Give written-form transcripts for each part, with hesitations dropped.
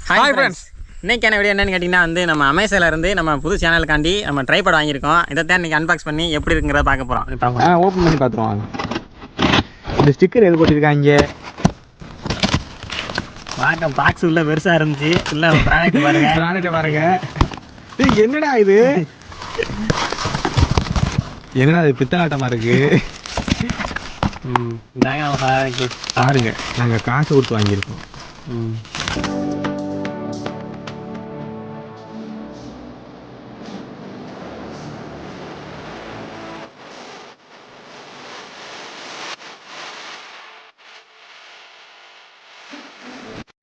Hi friends, இன்றைக்கான video என்னென்னு கேட்டிங்கன்னா நம்ம அமேசானில் இருந்து நம்ம புது சேனலுக்காண்டி நம்ம ட்ரைபாட் வாங்கியிருக்கோம். இதை தான் இன்றைக்கி அன்பாக்ஸ் பண்ணி எப்படி இருக்குங்கிறத பார்க்க போகிறோம். ஓப்பன் பண்ணி பார்த்துருவாங்க. இந்த ஸ்டிக்கர் எது போட்டிருக்காங்க பார்க்க பாக்ஸ் உள்ள பெருசாக இருந்துச்சு. இல்லை ப்ராடக்ட் பாருங்க. என்னடா இது என்னடா இது பித்தலாட்டமாக இருக்கு. பாருங்க, நாங்கள் காசு கொடுத்து வாங்கியிருக்கோம்.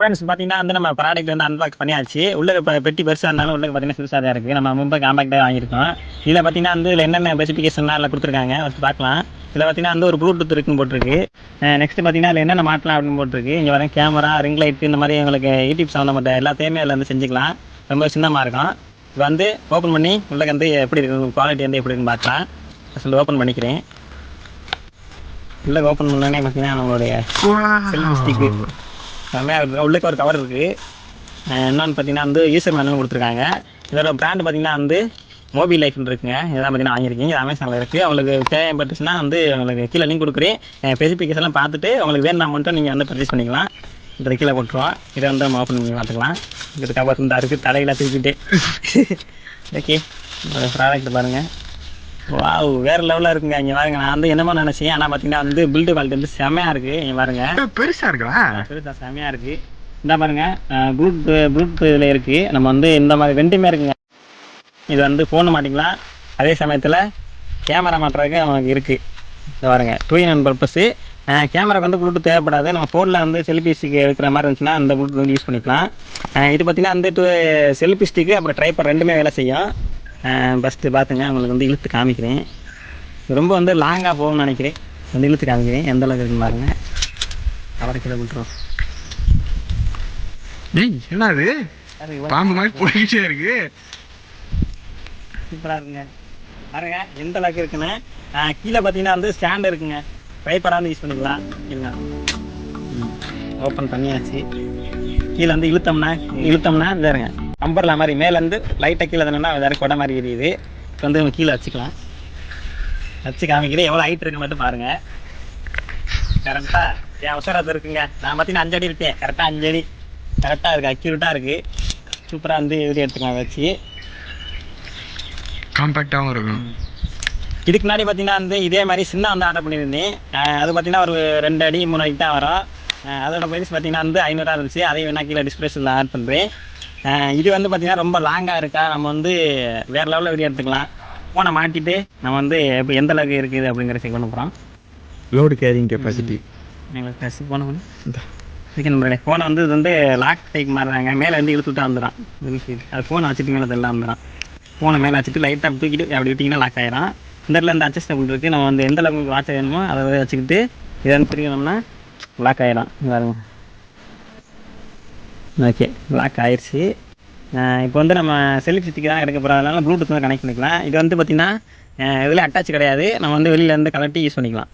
ஃப்ரெண்ட்ஸ் பார்த்தீங்கன்னா நம்ம ப்ராடக்ட் அன்பாக்ஸ் பண்ணியாச்சு. உள்ள இப்போ பெட்டி பெருசாக இருந்தாலும் உள்ள பார்த்தீங்கன்னா சிறுசாக தான் இருக்குது. நம்ம ரொம்ப காம்பாக்டாக வாங்கியிருக்கோம். இதில் பார்த்தீங்கன்னா இதில் என்னென்ன ஸ்பெசிஃபிகேஷன்லாம் அதில் கொடுத்துருக்காங்க ஃபஸ்ட்டு பார்க்கலாம். இதில் பார்த்தீங்கன்னா ஒரு ப்ளூடூத் இருக்குன்னு போட்டிருக்கு. நெக்ஸ்ட் பார்த்தீங்கன்னா அதில் என்னென்ன மாட்டலாம் அப்படின்னு போட்டிருக்கு. இங்கே வர கேமரா, ரிங் லைட், இந்த மாதிரி உங்களுக்கு யூடியூப் சம்மந்தப்பட்ட எல்லாத்தையுமே அதில் செஞ்சுக்கலாம். ரொம்ப சின்னமாக இருக்கும். இப்போ ஓப்பன் பண்ணி உள்ள எப்படி இருக்குது, குவாலிட்டி எப்படி இருக்குன்னு பார்க்கலாம். ஃபஸ்ட்டு ஓப்பன் பண்ணிக்கிறேன். உள்ள ஓப்பன் பண்ணோன்னே பார்த்தீங்கன்னா நம்மளுடைய செல்ஃபி ஸ்டிக்கு உள்ளே ஒரு கவர் இருக்குது. என்னென்னு பார்த்தீங்கன்னா யூசர் மேனுவல் கொடுத்துருக்காங்க. இதோட பிராண்ட் பார்த்தீங்கன்னா மொபைல் லைஃப்னு இருக்குங்க. இதெல்லாம் பார்த்தீங்கன்னா வாங்கியிருக்கீங்க. அமேசானில் இருக்குது. உங்களுக்கு தேவைப்பட்டுச்சுன்னா உங்களுக்கு கீழே லிங்க் கொடுக்குறேன். ஸ்பெசிஃபிகேஷன்லாம் பார்த்துட்டு உங்களுக்கு வேணும்னா மட்டும் நீங்கள் பர்ச்சேஸ் பண்ணிக்கலாம். இதை கீழே போட்டுருவோம். இதை நம்ம ஓப்பன் பண்ணி பார்த்துக்கலாம். இது கவர் இருந்தால் இருக்குது, தலையில் தூக்கிட்டு. ஓகே, ப்ராடக்ட் பாருங்கள். வாவ், வேறு லெவலில் இருக்குங்க. இங்கே பாருங்க, நான் என்னமோ நினச்சேன். ஆனால் பார்த்தீங்கன்னா பில்டு குவாலிட்டி செம்மையாக இருக்குது. இங்கே பாருங்கள், பெருசாக இருக்கா? பெருசாக செம்மையாக இருக்குது. இந்த பாருங்கள், ப்ளூடூத் இதில் இருக்குது. நம்ம இந்த மாதிரி ரெண்டுமே இருக்குங்க. இது ஃபோனு மாட்டிக்கலாம். அதே சமயத்தில் கேமரா மாட்டுறதுக்கு நமக்கு இருக்குது. இந்த பாருங்கள், 2-in-1 பர்பஸு. கேமராவுக்கு ப்ளூடூத் தேவைப்படாது. நம்ம ஃபோனில் செல்ஃபி ஸ்டிக் எடுக்கிற மாதிரி இருந்துச்சுன்னா அந்த ப்ளூடூத் யூஸ் பண்ணிக்கலாம். இது பார்த்தீங்கன்னா செல்ஃபி ஸ்டிக்கு அப்புறம் ட்ரைபாட் ரெண்டுமே வேலை செய்யும். ஃபஸ்ட்டு பார்த்துங்க, உங்களுக்கு இழுத்து காமிக்கிறேன். ரொம்ப லாங்காக போகணும்னு நினைக்கிறேன். இழுத்து காமிக்கிறேன் எந்த அளவுக்கு இருக்குன்னு பாருங்கள். அவரை கீழே விட்டுரும். என்ன அது பாம்பு மாதிரி போய்கிட்டே இருக்கு. சூப்பராக இருக்குங்க. பாருங்க எந்த அளவுக்கு இருக்குன்னு. கீழே பார்த்தீங்கன்னா ஸ்டாண்ட் இருக்குங்க. ட்ரைபாடாக யூஸ் பண்ணிக்கலாம். இல்லைங்க, ஓப்பன் பண்ணியாச்சு. கீழே இழுத்தோம்னா இந்த இருங்க அம்பர்லா மாதிரி மேலேருந்து லைட்டாக கீழே தானேன்னா வேறு கொடை மாதிரி எரியுது. இப்போ கீழே வச்சுக்கலாம். வச்சு காமிக்கிறேன் எவ்வளோ ஹைட் இருக்குன்னு மட்டும் பாருங்கள். கரெக்டாக என் அவசரத்தை இருக்குங்க. நான் பார்த்தீங்கன்னா 5 அடி இருப்பேன். கரெக்டாக 5 அடி கரெக்டாக இருக்குது. அக்யூரேட்டாக இருக்குது. சூப்பராக வீடியோ எடுத்துக்கலாம். வச்சு காம்பேக்டாகவும் இருக்கும். இதுக்கு முன்னாடி பார்த்தீங்கன்னா இதே மாதிரி சின்ன ஆர்டர் பண்ணியிருந்தேன். அது பார்த்தீங்கன்னா ஒரு 2 அடி 3 அடி தான் வரும். அதோட ப்ரைஸ் பார்த்தீங்கன்னா 500 இருந்துச்சு. அதையும் வேணா கீழே டிஸ்பிளேஷனில் ஆட் பண்ணுறேன். இது பார்த்தீங்கன்னா ரொம்ப லாங்காக இருக்கா, நம்ம வேறு லெவலில் வீடியோ எடுத்துக்கலாம். ஃபோனை மாட்டிட்டு நம்ம இப்போ எந்த அளவுக்கு இருக்குது அப்படிங்கிற செக் பண்ண போகிறோம். லோடு கேரிங் கெப்பாசிட்டி எங்களுக்கு ஃபோனை ஃபோனை இது லாக் டைப் மாறுறாங்க. மேலே இழுத்துட்டா வந்துடும். அது ஃபோனை வச்சுட்டு மேலே எல்லாம் வந்துடும். ஃபோனை மேலே வச்சுட்டு லைட்டாக தூக்கிட்டு அப்படி விட்டிங்கன்னா லாக் ஆகிடும். இந்த இடத்துல அட்ஜஸ்டபிள் இருக்குது. நம்ம எந்த அளவுக்கு வாட்ச் வேணுமோ அதை வச்சுக்கிட்டு இதை பிரிக்கணும்னா லாக் ஆகிடும். பாருங்க, ஓகே, லாக் ஆயிடுச்சு. இப்போ நம்ம செல்ஃபி ஸ்டிக் தான் எடுக்க போகிறதுனால ப்ளூடூத் கனெக்ட் பண்ணிக்கலாம். இது பார்த்திங்கன்னா இதில் அட்டாச் கிடையாது. நம்ம வெளியிலேருந்து கலட்டி யூஸ் பண்ணிக்கலாம்.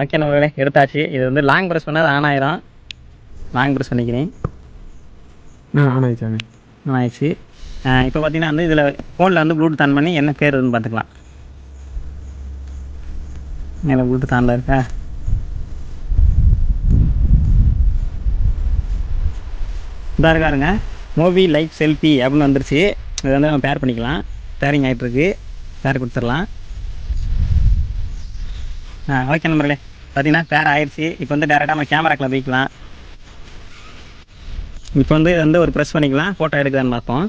ஓகே, நம்ம எடுத்தாச்சு. இது லாங் ப்ரெஸ் பண்ணால் ஆன் ஆயிரும். லாங் ப்ரெஸ் பண்ணிக்கிறேன். ஆன் ஆயிடுச்சு. இப்போ பார்த்தீங்கன்னா இதில் ஃபோனில் ப்ளூடூத் ஆன் பண்ணி என்ன பேர் வருதுன்னு பார்த்துக்கலாம். மேலே ப்ளூடூத் ஆனில் இருக்கா? இதாக இருக்காருங்க, மொபைல் லைஃப் செல்ஃபி அப்படின்னு வந்துருச்சு. இதை நம்ம பேர் பண்ணிக்கலாம். பேரிங் ஆகிட்டுருக்கு. பேர் கொடுத்துடலாம். ஓகே நம்பர்களே, பார்த்தீங்கன்னா பேர் ஆயிடுச்சு. இப்போ டேரெக்டாக நம்ம கேமராக்கில் போய்க்கலாம். இப்போ இது ஒரு ப்ரெஸ் பண்ணிக்கலாம். ஃபோட்டோ எடுக்குதான்னு பார்ப்போம்.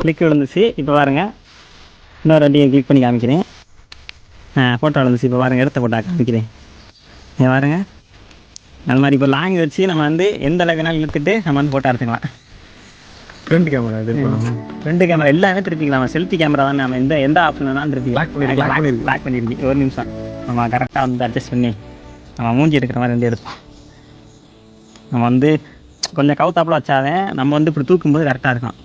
கிளிக் விழுந்துச்சு. இப்போ பாருங்கள், இன்னொரு வண்டியை கிளிக் பண்ணி காமிக்கிறேன். ஃபோட்டோ விழுந்துச்சு. இப்போ பாருங்கள், எடுத்த ஃபோட்டோ காமிக்கிறேன். பாருங்கள், அது மாதிரி இப்போ லாங் வச்சு நம்ம எந்த அளவுக்கு வேணாலும் இழுத்துட்டு நம்ம ஃபோட்டோ எடுத்துக்கலாம். ஃப்ரண்ட் கேமரா எல்லாமே திருப்பிக்கலாம். செல்ஃபி கேமரா தான். நம்ம எந்த ஆப்ஷன் வேணாலும் திருப்பி லாக் பண்ணிடுச்சு. ஒரு நிமிஷம் நம்ம கரெக்டாக அட்ஜஸ்ட் பண்ணி நம்ம மூஞ்சி எடுக்கிற மாதிரி எடுப்போம். நம்ம கொஞ்சம் கவுத்தாப்பில் வச்சாதான் நம்ம இப்படி தூக்கும்போது கரெக்டாக இருக்கும்.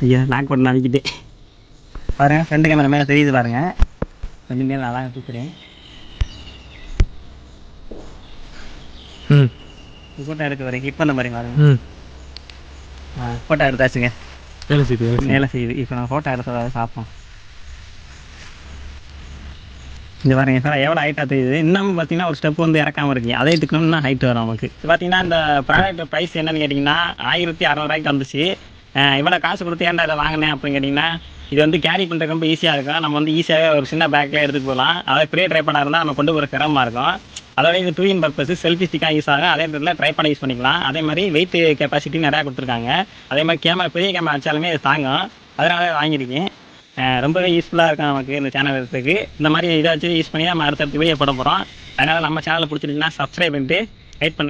ஐயா லாக் பண்ண நினைக்கிட்டு பாருங்கள், ஃப்ரண்ட் கேமரா மேலே தெரியுது பாருங்கள். கொஞ்சம் நேரம் நல்லா தூக்குறேன். ஃபோட்டோ எடுக்க வரைக்கும் கிளிக் பண்ண மாதிரி பாருங்க. ஃபோட்டோ எடுத்தாச்சுங்க. வேலை செய்யுது. இப்போ நான் ஃபோட்டோ எடுத்ததை பார்ப்போம். இங்கே பாருங்க சார் எவ்வளோ ஹைட்டாக தெரியுது. இன்னும் பார்த்தீங்கன்னா ஒரு ஸ்டெப் வந்து இறக்காமல் இருக்கு. அதே எடுத்துக்கணும்னா ஹைட் வரும் நமக்கு. இது பார்த்தீங்கன்னா இந்த ப்ராடக்ட் ப்ரைஸ் என்னன்னு கேட்டிங்கன்னா 1600 வந்துச்சு. இவ்வளோ காசு கொடுத்து ஏன்டா இதை வாங்கினேன் அப்படின்னு கேட்டிங்கன்னா, இது வந்து கேரி பண்ணுறதுக்கு ரொம்ப ஈஸியாக இருக்கும். நம்ம வந்து ஈஸியாகவே ஒரு சின்ன பேக்கில் எடுத்துகிட்டு போகலாம். அதாவது பெரிய ட்ரைபாடாக இருந்தால் நம்ம கொண்டு போகிற சிரமமாக இருக்கும். அதோட இது 2 இன் பர்பஸ் செல்ஃபி ஸ்டிக்காக யூஸ் ஆகும். அதே நேரத்தில் ட்ரைபாடை யூஸ் பண்ணிக்கலாம். அதே மாதிரி வெயிட் கெப்பாசிட்டி நிறையா கொடுத்துருக்காங்க. அதே மாதிரி கேமரா பெரிய கேமரா வச்சாலுமே இது தாங்கும். அதனால வாங்கியிருக்கேன். ரொம்பவே யூஸ்ஃபுல்லாக இருக்கும் நமக்கு இந்த சேனல் எடுத்துக்கு. இந்த மாதிரி இதை வச்சு யூஸ் பண்ணி நம்ம அடுத்தடுத்து வீடியோ போட போகிறோம். அதனால் நம்ம சேனலை பிடிச்சிருந்துச்சுன்னா சப்ஸ்கிரைப் பண்ணிட்டு வெயிட் பண்ணுங்கள்.